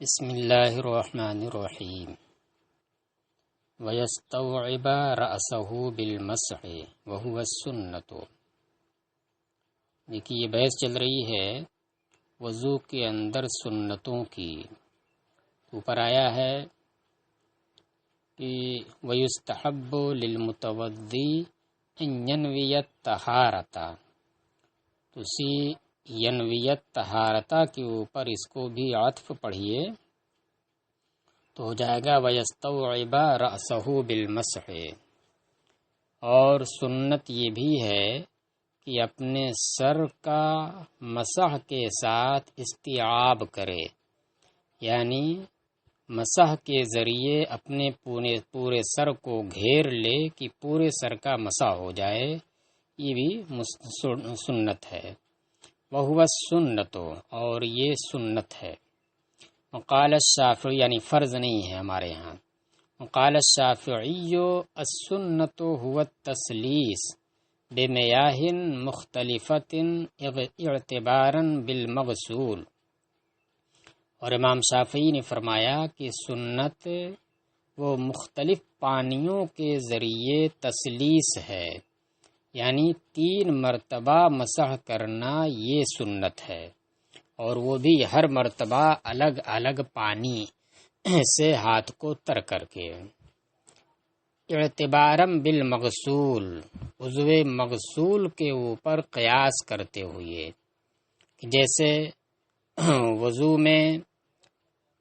بسم اللہ الرحمن الرحیم وَيَسْتَوْعِبَ رَأْسَهُ بِالْمَسْحِ وَهُوَ السُّنَّةُ۔ دیکھیے یہ بحث چل رہی ہے وضو کے اندر سنتوں کی۔ اوپر آیا ہے کہ وَيُسْتَحَبُّ لِلْمُتَوَضِّي أَن يَنْوِيَ الطَّهَارَةَ، تو اسی ینویت طہارتہ کے اوپر اس کو بھی عطف پڑھیے تو ہو جائے گا وَيَسْتَوْعِبَ رَأْسَهُ بِالْمَسْحِ۔ اور سنت یہ بھی ہے کہ اپنے سر کا مسح کے ساتھ استیعاب کرے، یعنی مسح کے ذریعے اپنے پورے سر کو گھیر لے کہ پورے سر کا مسح ہو جائے، یہ بھی سنت ہے۔ وَهُوَ السُّنَّةُ، اور یہ سنت ہے۔ وقال الشافعی، یعنی فرض نہیں ہے ہمارے ہاں۔ وقال الشافعی السنة هو التسلیس بمیاہ مختلفۃ اعتبارا بالمغسول۔ اور امام شافعی نے فرمایا کہ سنت وہ مختلف پانیوں کے ذریعے تسلیس ہے، یعنی 3 مرتبہ مسح کرنا یہ سنت ہے، اور وہ بھی ہر مرتبہ الگ الگ پانی سے ہاتھ کو تر کر کے۔ اعتبارم بالمغسول، عضو مغسول کے اوپر قیاس کرتے ہوئے، جیسے وضو میں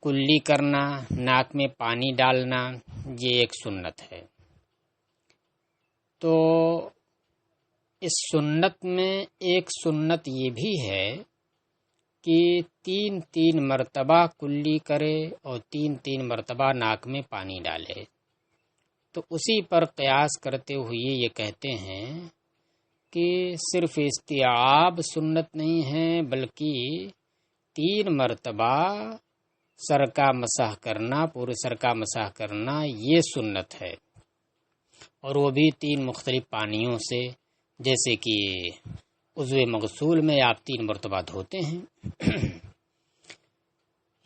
کلی کرنا، ناک میں پانی ڈالنا، یہ ایک سنت ہے۔ تو اس سنت میں ایک سنت یہ بھی ہے کہ 3 مرتبہ کلی کرے اور 3 مرتبہ ناک میں پانی ڈالے۔ تو اسی پر قیاس کرتے ہوئے یہ کہتے ہیں کہ صرف استیعاب سنت نہیں ہے، بلکہ 3 مرتبہ سر کا مسح کرنا، پورے سر کا مسح کرنا یہ سنت ہے، اور وہ بھی 3 مختلف پانیوں سے، جیسے کہ عضو مغسول میں آپ 3 مرتبہ دھوتے ہیں۔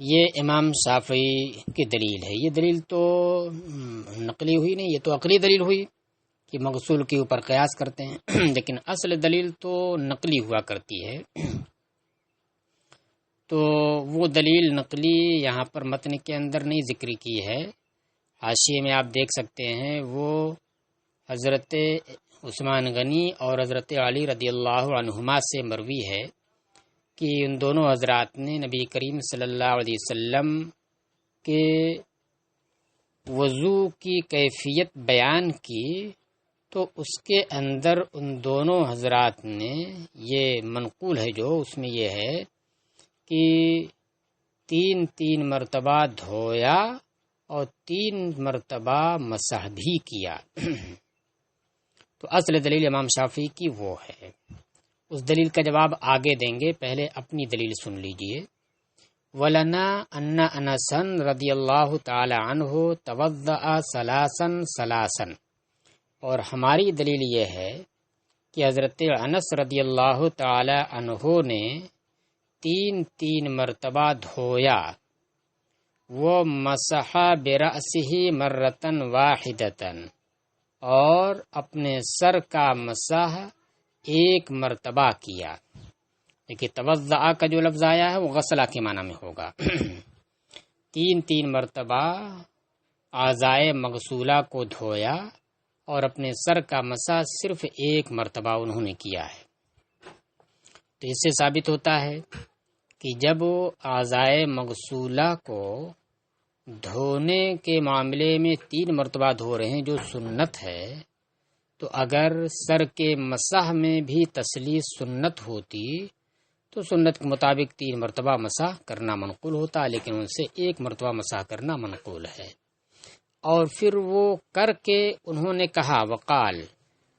یہ امام شافعی کی دلیل ہے۔ یہ دلیل تو نقلی ہوئی نہیں، یہ تو عقلی دلیل ہوئی کہ مغسول کے اوپر قیاس کرتے ہیں، لیکن اصل دلیل تو نقلی ہوا کرتی ہے۔ تو وہ دلیل نقلی یہاں پر متن کے اندر نہیں ذکر کی ہے، حاشیے میں آپ دیکھ سکتے ہیں۔ وہ حضرت عثمان غنی اور حضرت علی رضی اللہ عنہما سے مروی ہے کہ ان دونوں حضرات نے نبی کریم صلی اللہ علیہ وسلم کے وضو کی کیفیت بیان کی، تو اس کے اندر ان دونوں حضرات نے، یہ منقول ہے جو اس میں یہ ہے کہ 3 مرتبہ دھویا اور 3 مرتبہ مسح بھی کیا۔ تو اصل دلیل امام شافعی کی وہ ہے۔ اس دلیل کا جواب آگے دیں گے، پہلے اپنی دلیل سن لیجئے۔ وَلَنَا أَنَّ أَنَسًا رضی اللہ تعالی عنہ تَوَضَّأَ ثَلَاثًا، اور ہماری دلیل یہ ہے کہ حضرت انس رضی اللہ تعالی عنہ نے 3 مرتبہ دھویا۔ وَمَسَحَ بِرَأْسِهِ مَرَّةً وَاحِدَةً، اور اپنے سر کا مسح 1 مرتبہ کیا۔ دیکھیے توضع کا جو لفظ آیا ہے وہ غسلہ کے معنی میں ہوگا۔ 3 مرتبہ اعضائے مغسولہ کو دھویا اور اپنے سر کا مسح صرف 1 مرتبہ انہوں نے کیا ہے۔ تو اس سے ثابت ہوتا ہے کہ جب اعضائے مغسولہ کو دھونے کے معاملے میں 3 مرتبہ دھو رہے ہیں جو سنت ہے، تو اگر سر کے مسح میں بھی تسلیس سنت ہوتی تو سنت کے مطابق 3 مرتبہ مسح کرنا منقول ہوتا، لیکن ان سے 1 مرتبہ مسح کرنا منقول ہے۔ اور پھر وہ کر کے انہوں نے کہا وقال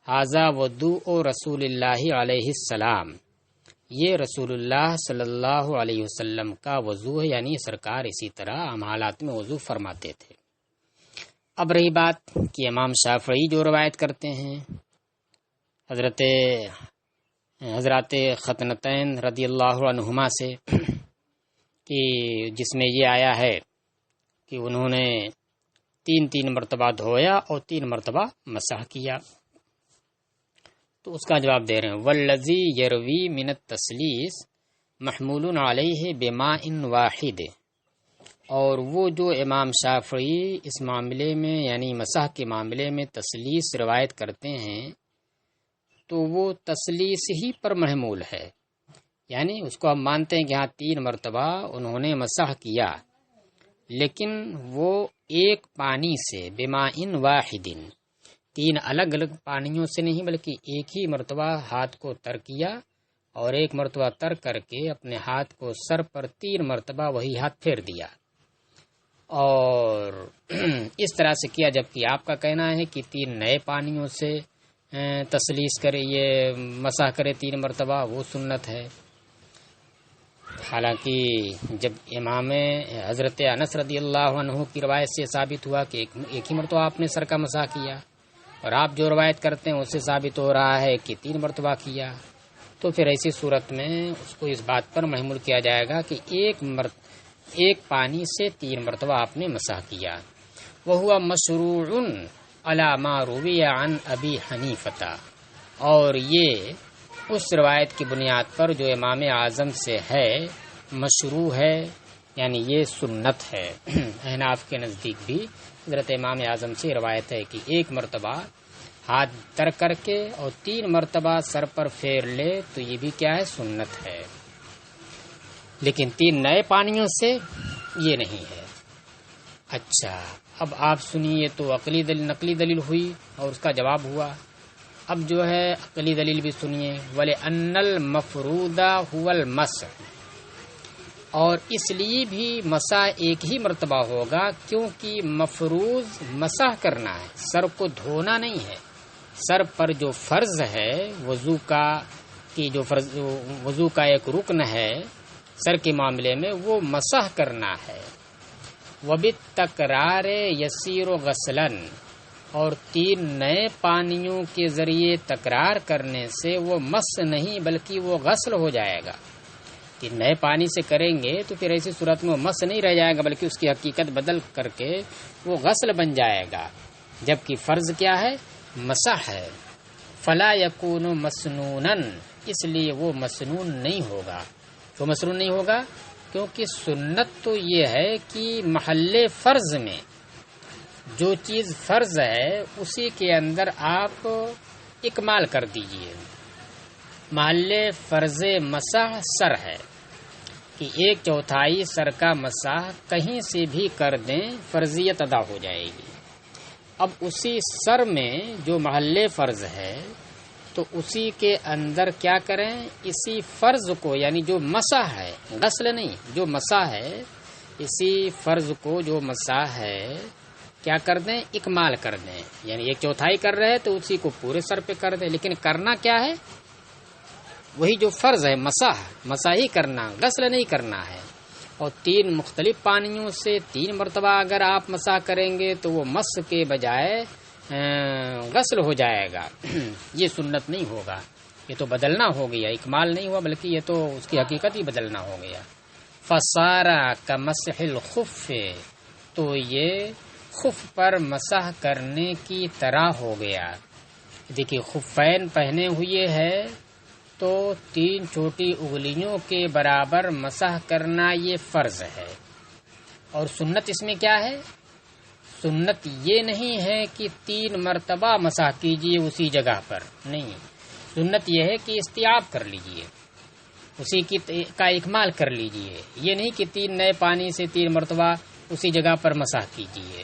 ھذا وضوء رسول اللہ علیہ السلام، یہ رسول اللہ صلی اللہ علیہ وسلم کا وضو ہے، یعنی سرکار اسی طرح عام حالات میں وضو فرماتے تھے۔ اب رہی بات کہ امام شافعی جو روایت کرتے ہیں حضرات ختنتین رضی اللہ عنہما سے، کہ جس میں یہ آیا ہے کہ انہوں نے 3 مرتبہ دھویا اور 3 مرتبہ مسح کیا، تو اس کا جواب دے رہے ہیں والذی یروی من التسلیس محمول علیہ بماء واحد، اور وہ جو امام شافعی اس معاملے میں یعنی مسح کے معاملے میں تسلیس روایت کرتے ہیں تو وہ تسلیس ہی پر محمول ہے، یعنی اس کو ہم مانتے ہیں کہ ہاں 3 مرتبہ انہوں نے مسح کیا، لیکن وہ ایک پانی سے بماء واحد، 3 الگ الگ پانیوں سے نہیں بلکہ ایک ہی مرتبہ ہاتھ کو تر کیا اور ایک مرتبہ تر کر کے اپنے ہاتھ کو سر پر 3 مرتبہ وہی ہاتھ پھیر دیا، اور اس طرح سے کیا، جبکہ آپ کا کہنا ہے کہ 3 نئے پانیوں سے تسلیس کرے، یہ مسح کرے 3 مرتبہ، وہ سنت ہے۔ حالانکہ جب امام حضرت انس رضی اللہ عنہ کی روایت سے ثابت ہوا کہ ایک ہی مرتبہ آپ نے سر کا مسح کیا، اور آپ جو روایت کرتے ہیں اس سے ثابت ہو رہا ہے کہ 3 مرتبہ کیا، تو پھر ایسی صورت میں اس کو اس بات پر محمول کیا جائے گا کہ ایک پانی سے 3 مرتبہ آپ نے مسح کیا۔ وَهُوَ مَشْرُوعٌ عَلَى مَا رُوِيَ عَنْ أَبِي حَنِيفَةَ، اور یہ اس روایت کی بنیاد پر جو امام اعظم سے ہے مشروع ہے، یعنی یہ سنت ہے۔ احناف کے نزدیک بھی حضرت امام اعظم سے روایت ہے کہ 1 مرتبہ ہاتھ تر کر کے اور 3 مرتبہ سر پر پھیر لے تو یہ بھی کیا ہے، سنت ہے، لیکن 3 نئے پانیوں سے یہ نہیں ہے۔ اچھا، اب آپ سنیے، تو عقلی دلیل نقلی دلیل ہوئی اور اس کا جواب ہوا، اب جو ہے عقلی دلیل بھی سنیے۔ وَلِأَنَّ الْمَفْرُودَ هُوَ الْمَسْحُ، اور اس لیے بھی مسح ایک ہی مرتبہ ہوگا کیونکہ مفروض مسح کرنا ہے، سر کو دھونا نہیں ہے۔ سر پر جو فرض ہے وضو کا ایک رکن ہے سر کے معاملے میں، وہ مسح کرنا ہے۔ وَبِالتَّكْرَارِ يَصِيرُ غَسْلًا، اور 3 نئے پانیوں کے ذریعے تکرار کرنے سے وہ مس نہیں بلکہ وہ غسل ہو جائے گا۔ 3 نئے پانی سے کریں گے تو پھر ایسی صورت میں وہ مس نہیں رہ جائے گا بلکہ اس کی حقیقت بدل کر کے وہ غسل بن جائے گا، جبکہ فرض کیا ہے، مسح ہے۔ فلا یکون مسنونا، اس لیے وہ مسنون نہیں ہوگا۔ تو مسنون نہیں ہوگا کیونکہ سنت تو یہ ہے کہ محل فرض میں جو چیز فرض ہے اسی کے اندر آپ اکمال کر دیجئے۔ محل فرض مسح سر ہے کہ 1/4 سر کا مسح کہیں سے بھی کر دیں فرضیت ادا ہو جائے گی۔ اب اسی سر میں جو محل فرض ہے تو اسی کے اندر کیا کریں، اسی فرض کو یعنی جو مسح ہے، غسل نہیں، جو مسح ہے، اسی فرض کو جو مسح ہے کیا کر دیں، اکمال کر دیں، یعنی 1/4 کر رہے تو اسی کو پورے سر پہ کر دیں، لیکن کرنا کیا ہے، وہی جو فرض ہے مسح ہی کرنا، غسل نہیں کرنا ہے۔ اور 3 مختلف پانیوں سے 3 مرتبہ اگر آپ مسح کریں گے تو وہ مس کے بجائے غسل ہو جائے گا، یہ سنت نہیں ہوگا، یہ تو بدلنا ہو گیا، اکمال نہیں ہوا بلکہ یہ تو اس کی حقیقت ہی بدلنا ہو گیا۔ فصارا کمسح الخف، تو یہ خف پر مسح کرنے کی طرح ہو گیا۔ دیکھیے خفین پہنے ہوئے ہے تو 3 چھوٹی انگلیوں کے برابر مسح کرنا یہ فرض ہے، اور سنت اس میں کیا ہے، سنت یہ نہیں ہے کہ 3 مرتبہ مسح کیجئے اسی جگہ پر، نہیں، سنت یہ ہے کہ استیاب کر لیجئے، اسی کا اکمال کر لیجئے، یہ نہیں کہ 3 نئے پانی سے 3 مرتبہ اسی جگہ پر مسح کیجئے۔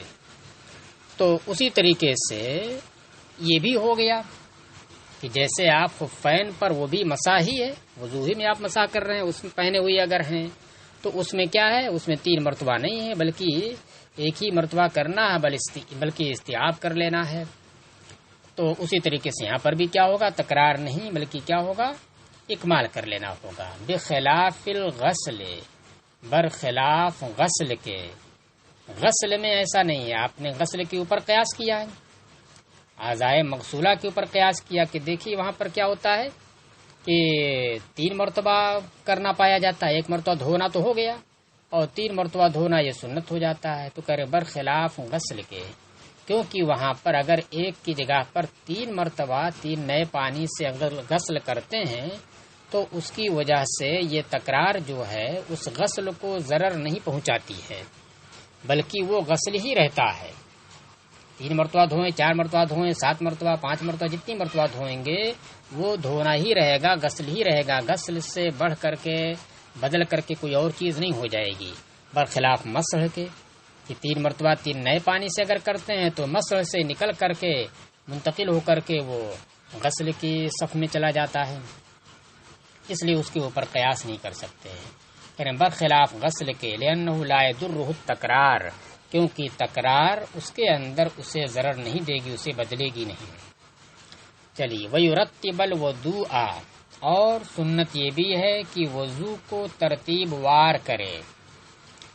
تو اسی طریقے سے یہ بھی ہو گیا کہ جیسے آپ خفین پر وہ بھی مسح ہی ہے، وضو ہی میں آپ مسح کر رہے ہیں، اس میں پہنے ہوئے اگر ہیں تو اس میں کیا ہے، اس میں 3 مرتبہ نہیں ہے بلکہ ایک ہی مرتبہ کرنا ہے، بلکہ استیاب کر لینا ہے۔ تو اسی طریقے سے یہاں پر بھی کیا ہوگا، تکرار نہیں بلکہ کیا ہوگا، اکمال کر لینا ہوگا۔ بخلاف الغسل، برخلاف غسل کے، غسل میں ایسا نہیں ہے، آپ نے غسل کے اوپر قیاس کیا ہے، اعضائے مغسولہ کے اوپر قیاس کیا کہ دیکھیے وہاں پر کیا ہوتا ہے کہ 3 مرتبہ کرنا پایا جاتا ہے، 1 مرتبہ دھونا تو ہو گیا، اور 3 مرتبہ دھونا یہ سنت ہو جاتا ہے. تو کرے برخلاف غسل کے، کیونکہ وہاں پر اگر ایک کی جگہ پر 3 مرتبہ 3 نئے پانی سے اگر غسل کرتے ہیں تو اس کی وجہ سے یہ تکرار جو ہے اس غسل کو ضرر نہیں پہنچاتی ہے، بلکہ وہ غسل ہی رہتا ہے. 3 مرتبہ دھوئیں، 4 مرتبہ دھوئیں، 7 مرتبہ، 5 مرتبہ، جتنی مرتبہ دھوئیں گے وہ دھونا ہی رہے گا، غسل ہی رہے گا. غسل سے بڑھ کر کے بدل کر کے کوئی اور چیز نہیں ہو جائے گی. برخلاف مسح کے کہ 3 مرتبہ 3 نئے پانی سے اگر کرتے ہیں تو مسح سے نکل کر کے منتقل ہو کر کے وہ غسل کی صف میں چلا جاتا ہے، اس لیے اس کے اوپر قیاس نہیں کر سکتے. برخلاف غسل کے لأنہ لا يضرہ التکرار، کیونکہ تکرار اس کے اندر اسے ضرر نہیں دے گی، اسے بدلے گی نہیں. چلیے وَيُرَتِّبَ الْوُضُوءَ، اور سنت یہ بھی ہے کہ وضو کو ترتیب وار کرے،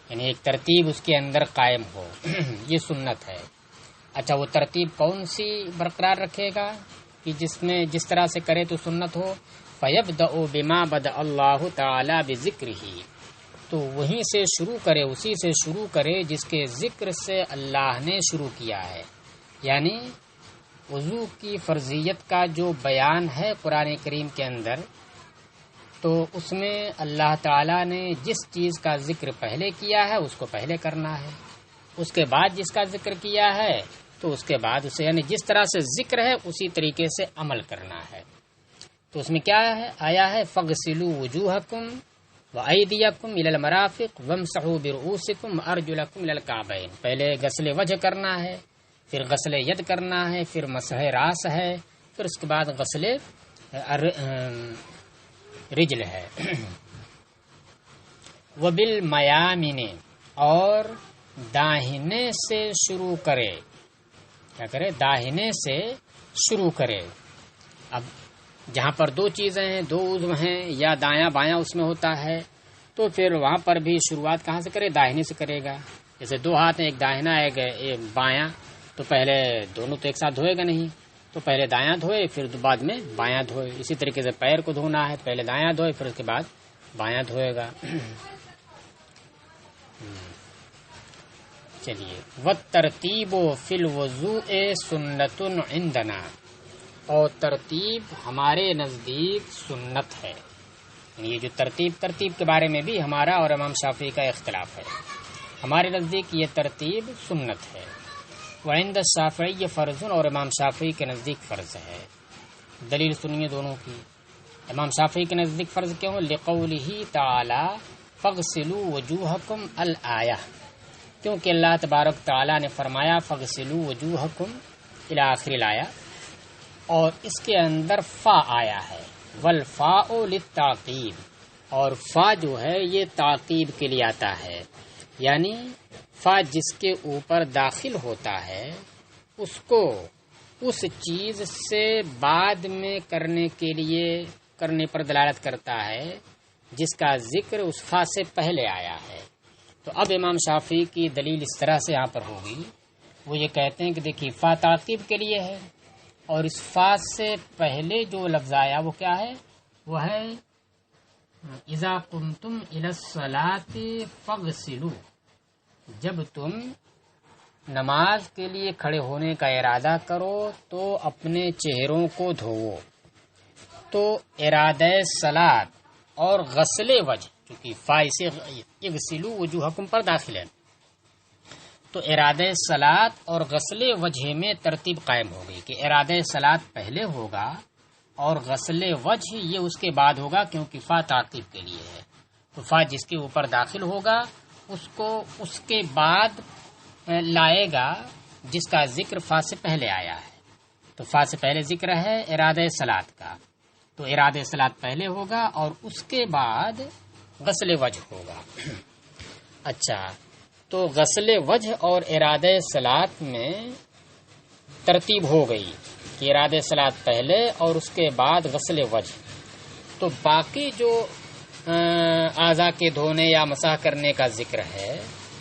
یعنی ایک ترتیب اس کے اندر قائم ہو. یہ سنت ہے. اچھا وہ ترتیب کون سی برقرار رکھے گا کہ جس طرح سے کرے تو سنت ہو؟ فَيَبْدَأُ بِمَا بَدَأَ اللَّهُ تَعَالَى بِذِكْرِهِ، تو وہیں سے شروع کرے، اسی سے شروع کرے جس کے ذکر سے اللہ نے شروع کیا ہے. یعنی وضو کی فرضیت کا جو بیان ہے قرآن کریم کے اندر، تو اس میں اللہ تعالیٰ نے جس چیز کا ذکر پہلے کیا ہے اس کو پہلے کرنا ہے، اس کے بعد جس کا ذکر کیا ہے تو اس کے بعد اسے، یعنی جس طرح سے ذکر ہے اسی طریقے سے عمل کرنا ہے. تو اس میں کیا ہے آیا ہے فَغْسِلُوا وُجُوهَكُمْ وَأَيْدِيَكُمْ إِلَى الْمَرَافِقِ وَامْسَحُوا بِرُؤُوسِكُمْ وَأَرْجُلَكُمْ إِلَى الْكَعْبَيْنِ. پہلے غسل وجہ کرنا ہے، پھر غسل ید کرنا ہے، پھر مسح راس ہے، پھر اس کے بعد غسل رجل ہے. وَبِالْمَيَامِنِ، اور داہنے سے شروع کرے. کیا کرے؟ داہنے سے شروع کرے. اب جہاں پر 2 چیزیں ہیں، 2 عضو ہیں، یا دایاں بایاں اس میں ہوتا ہے، تو پھر وہاں پر بھی شروعات کہاں سے کرے؟ داہنے سے کرے گا. جیسے 2 ہاتھ ہیں، ایک داہنا ایک بایاں، تو پہلے دونوں تو ایک ساتھ دھوئے گا نہیں، تو پہلے دایاں دھوئے پھر بعد میں بایاں دھوئے. اسی طریقے سے پیر کو دھونا ہے، پہلے دایاں دھوئے پھر اس کے بعد بایاں دھوئے گا. چلیے وَالتَّرْتِيبُ فِي الْوُضُوءِ سُنَّةٌ عِندَنَا، اور ترتیب ہمارے نزدیک سنت ہے. یہ جو ترتیب کے بارے میں بھی ہمارا اور امام شافعی کا اختلاف ہے. ہمارے نزدیک یہ ترتیب سنت ہے. وعند الشافعی فرض، اور امام شافعی کے نزدیک فرض ہے. دلیل سنیے دونوں کی. امام شافعی کے نزدیک فرض کیوں؟ لقولہ تعالی فاغسلوا وجوہکم الآیہ، کیونکہ اللہ تبارک تعالی نے فرمایا فاغسلوا وجوہکم الی آخر الآیہ، اور اس کے اندر فا آیا ہے. والفاء للتعقیب، اور فا جو ہے یہ تعقیب کے لیے آتا ہے. یعنی فا جس کے اوپر داخل ہوتا ہے اس کو اس چیز سے بعد میں کرنے پر دلالت کرتا ہے جس کا ذکر اس فا سے پہلے آیا ہے. تو اب امام شافعی کی دلیل اس طرح سے یہاں پر ہوگی. وہ یہ کہتے ہیں کہ دیکھیے فا تعقیب کے لیے ہے، اور اس فا سے پہلے جو لفظ آیا وہ کیا ہے؟ وہ ہے اذا قمتم الی الصلاۃ فاغسلوا، جب تم نماز کے لیے کھڑے ہونے کا ارادہ کرو تو اپنے چہروں کو دھوو. تو ارادہ صلاۃ اور غسل وجہ، چونکہ فا اسے اغسلوا وجوہکم پر داخل ہے، تو ارادہ صلاۃ اور غسل وجہ میں ترتیب قائم ہو گئی کہ ارادہ صلاۃ پہلے ہوگا اور غسل وجہ یہ اس کے بعد ہوگا، کیونکہ فا تعقیب کے لیے ہے. تو فا جس کے اوپر داخل ہوگا اس کو اس کے بعد لائے گا جس کا ذکر فا سے پہلے آیا ہے. تو فا سے پہلے ذکر ہے ارادہ صلاۃ کا، تو ارادہ صلاۃ پہلے ہوگا اور اس کے بعد غسل وجہ ہوگا. اچھا، تو غسل وجہ اور ارادہ صلاۃ میں ترتیب ہو گئی کہ ارادہ صلاۃ پہلے اور اس کے بعد غسل وجہ. تو باقی جو اعضاء کے دھونے یا مسح کرنے کا ذکر ہے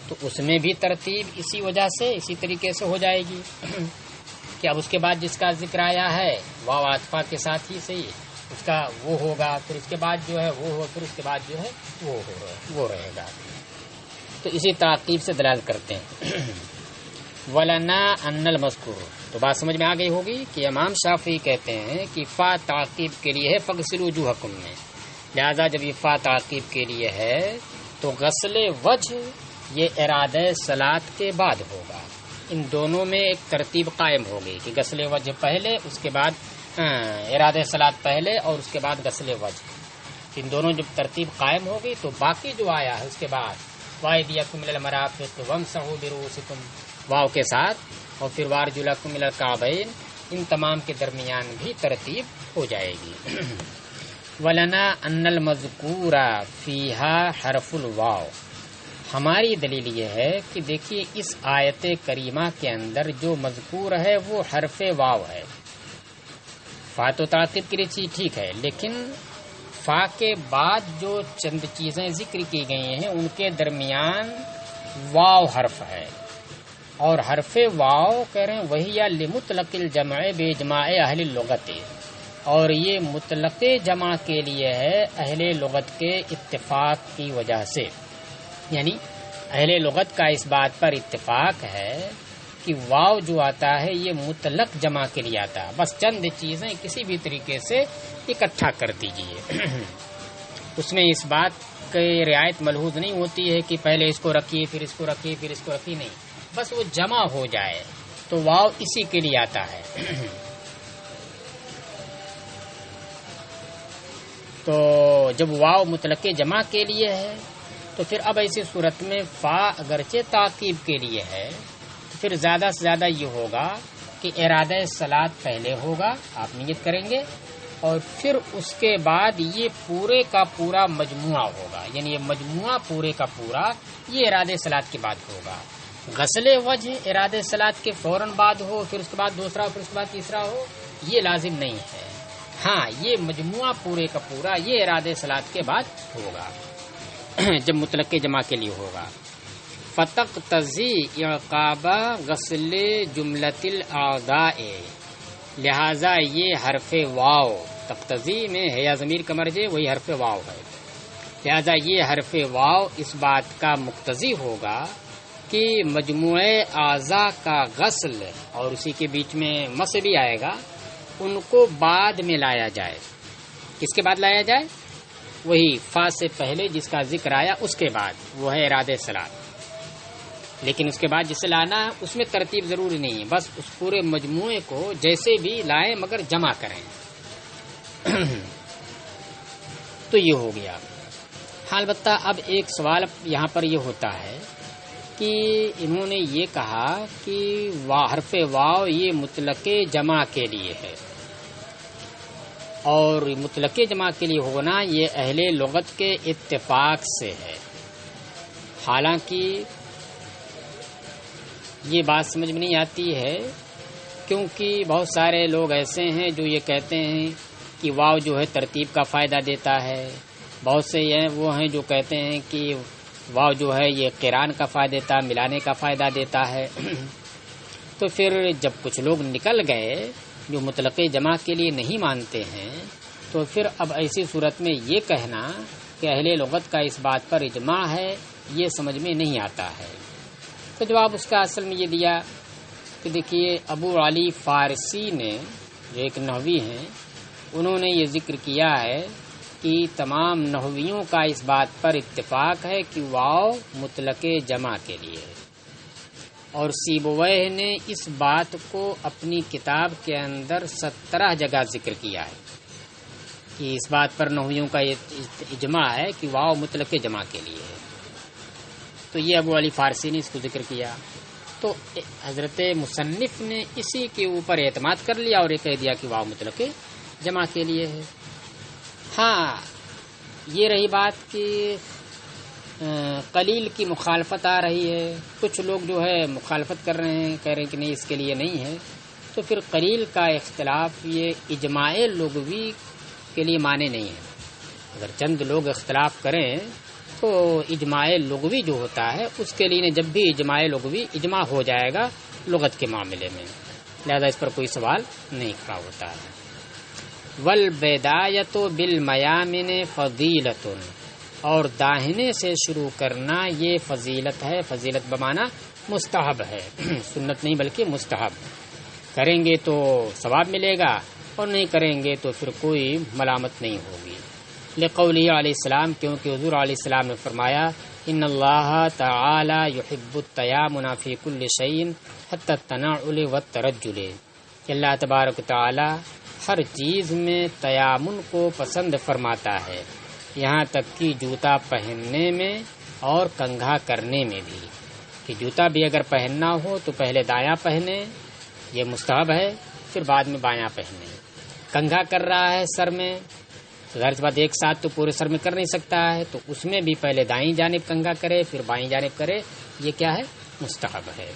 تو اس میں بھی ترتیب اسی وجہ سے اسی طریقے سے ہو جائے گی کہ اب اس کے بعد جس کا ذکر آیا ہے واو عاطفہ کے ساتھ ہی صحیح اس کا وہ ہوگا، پھر اس کے بعد جو ہے وہ ہو، پھر اس کے بعد جو ہے وہ رہے گا. تو اسی تعقیب سے دلالت کرتے ہیں۔ ولنا ان المذکور، تو بات سمجھ میں آ گئی ہوگی کہ امام شافعی کہتے ہیں کہ فا تعقیب کے لیے ہے فغسلوا وجوہکم میں، لہذا جب یہ فا تعقیب کے لیے ہے تو غسل وجہ یہ ارادہ صلاۃ کے بعد ہوگا۔ ان دونوں میں ایک ترتیب قائم ہوگی کہ غسل وجہ پہلے، اس کے بعد ارادہ صلاۃ پہلے اور اس کے بعد غسل وجہ، ان دونوں جب ترتیب قائم ہوگی تو باقی جو آیا ہے اس کے بعد وَأَيْدِيَكُمْ إِلَى الْمَرَافِقِ وَامْسَحُوا بِرُؤُوسِكُمْ واو کے ساتھ، اور پھر وَأَرْجُلَكُمْ إِلَى الْكَعْبَيْنِ، ان تمام کے درمیان بھی ترتیب ہو جائے گی۔ وَلَنَا أَنَّ الْمَذْكُورَ فِيهَا حَرْفُ الْوَاوِ، ہماری دلیل یہ ہے کہ دیکھیے اس آیت کریمہ کے اندر جو مذکور ہے وہ حرف واو ہے۔ فا تو تعقیب کے لیے چیز ٹھیک ہے، لیکن فا کے بعد جو چند چیزیں ذکر کی گئی ہیں ان کے درمیان واو حرف ہے، اور حرف واو کہہ رہے ہیں وہی لمطلق الجمع باجماع اہل اللغت، اور یہ مطلق جمع کے لیے ہے اہل لغت کے اتفاق کی وجہ سے، یعنی اہل لغت کا اس بات پر اتفاق ہے کہ واو جو آتا ہے یہ مطلق جمع کے لیے آتا ہے، بس چند چیزیں کسی بھی طریقے سے اکٹھا کر دیجئے، اس میں اس بات کی رعایت ملحوظ نہیں ہوتی ہے کہ پہلے اس کو رکھیے پھر اس کو رکھیے پھر اس کو رکھیے، نہیں، بس وہ جمع ہو جائے تو واو اسی کے لیے آتا ہے۔ تو جب واو مطلق جمع کے لیے ہے تو پھر اب ایسی صورت میں فا اگرچہ تعقیب کے لیے ہے تو پھر زیادہ سے زیادہ یہ ہوگا کہ ارادہ صلاۃ پہلے ہوگا، آپ نیت کریں گے، اور پھر اس کے بعد یہ پورے کا پورا مجموعہ ہوگا، یعنی یہ مجموعہ پورے کا پورا یہ ارادہ صلاۃ کے بعد ہوگا۔ غسل وجہ ارادہ صلاۃ کے فوراً بعد ہو، پھر اس کے بعد دوسرا، پھر اس کے بعد تیسرا ہو، یہ لازم نہیں ہے، ہاں یہ مجموعہ پورے کا پورا یہ ارادہ صلاۃ کے بعد ہوگا جب مطلق جمع کے لیے ہوگا۔ فتقتضی اعقاب غسل جملۃ الاعضاء، لہذا یہ حرف واو تقتضی میں ہے یا ضمیر کا مرجع وہی حرف واو ہے، لہذا یہ حرف واو اس بات کا مقتضی ہوگا کہ مجموعہ اعضاء کا غسل، اور اسی کے بیچ میں مس بھی آئے گا، ان کو بعد میں لایا جائے۔ کس کے بعد لایا جائے؟ وہی فا سے پہلے جس کا ذکر آیا اس کے بعد، وہ ہے ارادہ صلاۃ، لیکن اس کے بعد جسے لانا ہے اس میں ترتیب ضروری نہیں ہے، بس اس پورے مجموعے کو جیسے بھی لائیں مگر جمع کریں تو یہ ہو گیا۔ ہاں البتہ اب ایک سوال یہاں پر یہ ہوتا ہے کہ انہوں نے یہ کہا کہ حرف واو یہ مطلق جمع کے لیے ہے، اور مطلق جمع کے لیے ہونا یہ اہل لغت کے اتفاق سے ہے، حالانکہ یہ بات سمجھ میں نہیں آتی ہے، کیونکہ بہت سارے لوگ ایسے ہیں جو یہ کہتے ہیں کہ واو جو ہے ترتیب کا فائدہ دیتا ہے، بہت سے وہ ہیں جو کہتے ہیں کہ واو جو ہے یہ قران کا فائدہ دیتا، ملانے کا فائدہ دیتا ہے تو پھر جب کچھ لوگ نکل گئے جو مطلق جمع کے لیے نہیں مانتے ہیں تو پھر اب ایسی صورت میں یہ کہنا کہ اہل لغت کا اس بات پر اجماع ہے یہ سمجھ میں نہیں آتا ہے۔ تو جواب اس کا اصل میں یہ دیا کہ دیکھیے ابو علی فارسی نے جو ایک نحوی ہیں انہوں نے یہ ذکر کیا ہے کہ تمام نحویوں کا اس بات پر اتفاق ہے کہ واو مطلق جمع کے لیے ہے، اور سیبویہ نے اس بات کو اپنی کتاب کے اندر 17 جگہ ذکر کیا ہے کہ اس بات پر نحویوں کا اجماع ہے کہ واو مطلق جمع کے لیے ہے، تو یہ ابو علی فارسی نے اس کو ذکر کیا، تو حضرت مصنف نے اسی کے اوپر اعتماد کر لیا اور یہ کہہ دیا کہ واو مطلق جمع کے لیے ہے۔ ہاں یہ رہی بات کہ قلیل کی مخالفت آ رہی ہے، کچھ لوگ جو ہے مخالفت کر رہے ہیں، کہہ رہے ہیں کہ نہیں اس کے لیے نہیں ہے، تو پھر قلیل کا اختلاف یہ اجماع لغوی کے لیے مانے نہیں ہے، اگر چند لوگ اختلاف کریں تو اجماع لغوی جو ہوتا ہے اس کے لیے جب بھی اجماع لغوی اجماع ہو جائے گا لغت کے معاملے میں، لہذا اس پر کوئی سوال نہیں کھڑا ہوتا ہے۔ والبدایۃ بالمیامن فضیلۃ، اور داہنے سے شروع کرنا یہ فضیلت ہے، فضیلت بمانا مستحب ہے، سنت نہیں بلکہ مستحب، کریں گے تو ثواب ملے گا اور نہیں کریں گے تو پھر کوئی ملامت نہیں ہوگی۔ لقوله علیہ السلام، کیونکہ حضور علیہ السلام نے فرمایا ان اللہ تعالی یحب التیامن فی کل شیء حتی التنعل والترجل، کہ اللہ تبارک تعالی ہر چیز میں تیامن کو پسند فرماتا ہے، یہاں تک کہ جوتا پہننے میں اور کنگھا کرنے میں بھی، کہ جوتا بھی اگر پہننا ہو تو پہلے دایاں پہنے، یہ مستحب ہے، پھر بعد میں بایاں پہنے۔ کنگھا کر رہا ہے سر میں تو ظاہر سی بات ایک ساتھ تو پورے سر میں کر نہیں سکتا ہے، تو اس میں بھی پہلے دائیں جانب کنگھا کرے پھر بائیں جانب کرے، یہ کیا ہے؟ مستحب ہے۔